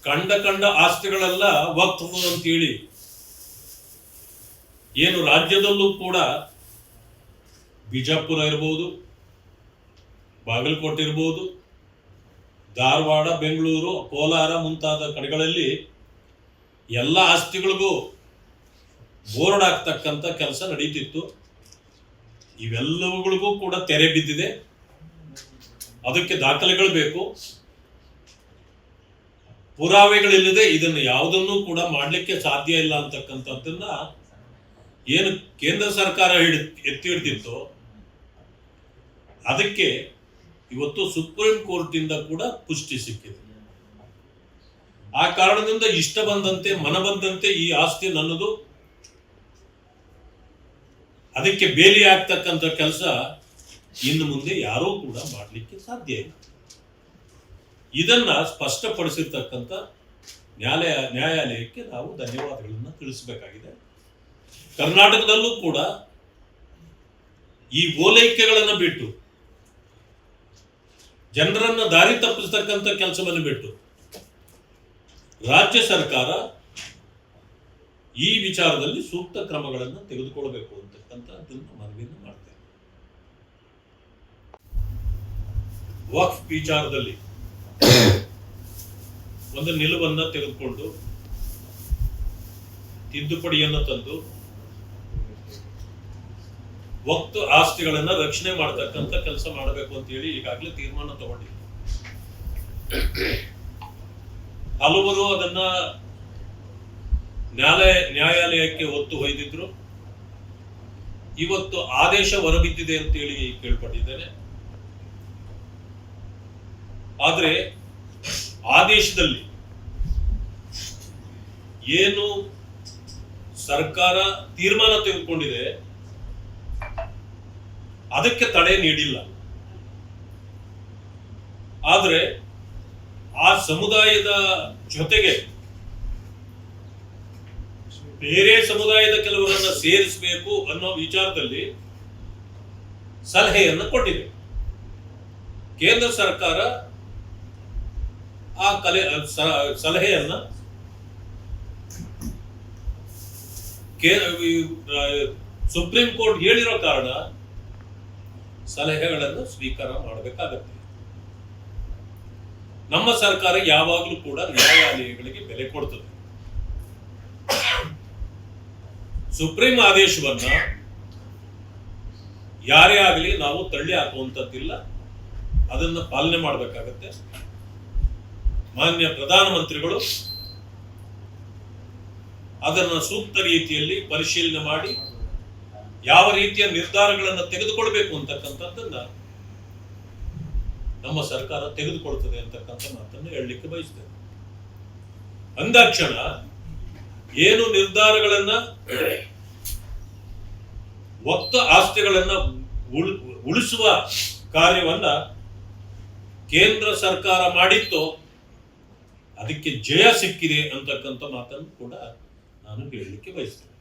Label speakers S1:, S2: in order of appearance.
S1: ಕಂಡ ಆಸ್ತಿಗಳೆಲ್ಲ ವಕ್ಫ್ ಅಂತೇಳಿ ಏನು ರಾಜ್ಯದಲ್ಲೂ ಕೂಡ ಬಿಜಾಪುರ ಇರ್ಬೋದು, ಬಾಗಲಕೋಟೆ ಇರ್ಬೋದು, ಧಾರವಾಡ, ಬೆಂಗಳೂರು, ಕೋಲಾರ ಮುಂತಾದ ಕಡೆಗಳಲ್ಲಿ ಎಲ್ಲ ಆಸ್ತಿಗಳಿಗೂ ಬೋರ್ಡ್ ಆಗ್ತಕ್ಕಂಥ ಕೆಲಸ ನಡೀತಿತ್ತು. ಇವೆಲ್ಲವುಗಳಿಗೂ ಕೂಡ ತೆರೆ ಬಿದ್ದಿದೆ. ಅದಕ್ಕೆ ದಾಖಲೆಗಳು ಬೇಕು. ಪುರಾವೆಗಳಿಲ್ಲದೆ ಇದನ್ನು ಯಾವುದನ್ನು ಕೂಡ ಮಾಡಲಿಕ್ಕೆ ಸಾಧ್ಯ ಇಲ್ಲ ಅಂತಕ್ಕಂಥದ್ದನ್ನ ಏನು ಕೇಂದ್ರ ಸರ್ಕಾರ ಎತ್ತಿ ಹಿಡಿದಿತ್ತು, ಅದಕ್ಕೆ ಇವತ್ತು ಸುಪ್ರೀಂ ಕೋರ್ಟ್ ಇಂದ ಕೂಡ ಪುಷ್ಟಿ ಸಿಕ್ಕಿದೆ. ಆ ಕಾರಣದಿಂದ ಇಷ್ಟ ಬಂದಂತೆ ಮನ ಬಂದಂತೆ ಈ ಆಸ್ತಿ ನನ್ನದು, ಅದಕ್ಕೆ ಬೇಲಿ ಆಗ್ತಕ್ಕಂಥ ಕೆಲಸ ಇನ್ನು ಮುಂದೆ ಯಾರೂ ಕೂಡ ಮಾಡಲಿಕ್ಕೆ ಸಾಧ್ಯ ಇಲ್ಲ. ಇದನ್ನ ಸ್ಪಷ್ಟಪಡಿಸಿರ್ತಕ್ಕಂಥ ನ್ಯಾಯಾಲಯಕ್ಕೆ ನಾವು ಧನ್ಯವಾದಗಳನ್ನು ತಿಳಿಸಬೇಕಾಗಿದೆ. ಕರ್ನಾಟಕದಲ್ಲೂ ಕೂಡ ಈ ಓಲೈಕೆಗಳನ್ನು ಬಿಟ್ಟು, ಜನರನ್ನ ದಾರಿ ತಪ್ಪಿಸ್ತಕ್ಕಂಥ ಕೆಲಸವನ್ನು ಬಿಟ್ಟು ರಾಜ್ಯ ಸರ್ಕಾರ ಈ ವಿಚಾರದಲ್ಲಿ ಸೂಕ್ತ ಕ್ರಮಗಳನ್ನು ತೆಗೆದುಕೊಳ್ಳಬೇಕು ಅಂತಕ್ಕಂಥದ್ದನ್ನು ಮನವಿಯನ್ನು ಮಾಡ್ತೇವೆ. ವಕ್ಫ್ ವಿಚಾರದಲ್ಲಿ ಒಂದು ನಿಲುವನ್ನ ತೆಗೆದುಕೊಂಡು ತಿದ್ದುಪಡಿಯನ್ನು ತಂದು ವಕ್ಫ್ ಆಸ್ತಿಗಳನ್ನ ರಕ್ಷಣೆ ಮಾಡತಕ್ಕಂಥ ಕೆಲಸ ಮಾಡಬೇಕು ಅಂತ ಹೇಳಿ ಈಗಾಗಲೇ ತೀರ್ಮಾನ ತಗೊಂಡಿದೆ. ಹಲವರು ಅದನ್ನ ನ್ಯಾಯಾಲಯಕ್ಕೆ ಒತ್ತು ಒಯ್ದಿದ್ರು. ಇವತ್ತು ಆದೇಶ ಹೊರಬಿದ್ದಿದೆ ಅಂತೇಳಿ ಕೇಳ್ಪಟ್ಟಿದ್ದೇನೆ. ಆದ್ರೆ ಆದೇಶದಲ್ಲಿ ಏನು ಸರ್ಕಾರ ತೀರ್ಮಾನ ತೆಗೆದುಕೊಂಡಿದೆ ಅದಕ್ಕೆ ತಡೆ ನೀಡಿಲ್ಲ. ಆದ್ರೆ ಆ ಸಮುದಾಯದ ಜೊತೆಗೆ ಬೇರೆ ಸಮುದಾಯದ ಕೆಲವರನ್ನ ಸೇರಿಸಬೇಕು ಅನ್ನೋ ವಿಚಾರದಲ್ಲಿ ಸಲಹೆಯನ್ನು ಕೊಟ್ಟಿದೆ. ಕೇಂದ್ರ ಸರ್ಕಾರ ಆ ಸಲಹೆಯನ್ನ ಸುಪ್ರೀಂ ಕೋರ್ಟ್ ಹೇಳಿರೋ ಕಾರಣ ಸಲಹೆಗಳನ್ನು ಸ್ವೀಕಾರ ಮಾಡಬೇಕಾಗತ್ತೆ. ನಮ್ಮ ಸರ್ಕಾರ ಯಾವಾಗಲೂ ಕೂಡ ನ್ಯಾಯಾಲಯಗಳಿಗೆ ಬೆಲೆ ಕೊಡ್ತದೆ. ಸುಪ್ರೀಂ ಆದೇಶವನ್ನ ಯಾರೇ ಆಗಲಿ ನಾವು ತಳ್ಳಿ ಹಾಕುವಂತದ್ದಿಲ್ಲ, ಅದನ್ನ ಪಾಲನೆ ಮಾಡಬೇಕಾಗತ್ತೆ. ಮಾನ್ಯ ಪ್ರಧಾನಮಂತ್ರಿಗಳು ಅದನ್ನು ಸೂಕ್ತ ರೀತಿಯಲ್ಲಿ ಪರಿಶೀಲನೆ ಮಾಡಿ ಯಾವ ರೀತಿಯ ನಿರ್ಧಾರಗಳನ್ನು ತೆಗೆದುಕೊಳ್ಬೇಕು ಅಂತಕ್ಕಂಥದ್ದನ್ನ ನಮ್ಮ ಸರ್ಕಾರ ತೆಗೆದುಕೊಳ್ತದೆ ಅಂತಕ್ಕಂಥ ಮಾತನ್ನು ಹೇಳಲಿಕ್ಕೆ ಬಯಸ್ತೇನೆ. ಅಂದಾಕ್ಷಣ ಏನು ನಿರ್ಧಾರಗಳನ್ನ ವಕ್ಫ್ ಆಸ್ತಿಗಳನ್ನ ಉಳಿಸುವ ಕಾರ್ಯವನ್ನ ಕೇಂದ್ರ ಸರ್ಕಾರ ಮಾಡಿತ್ತು, ಅದಕ್ಕೆ ಜಯ ಸಿಕ್ಕಿದೆ ಅಂತಕ್ಕಂಥ ಮಾತನ್ನು ಕೂಡ ನಾನು ಹೇಳಲಿಕ್ಕೆ ಬಯಸ್ತೇನೆ.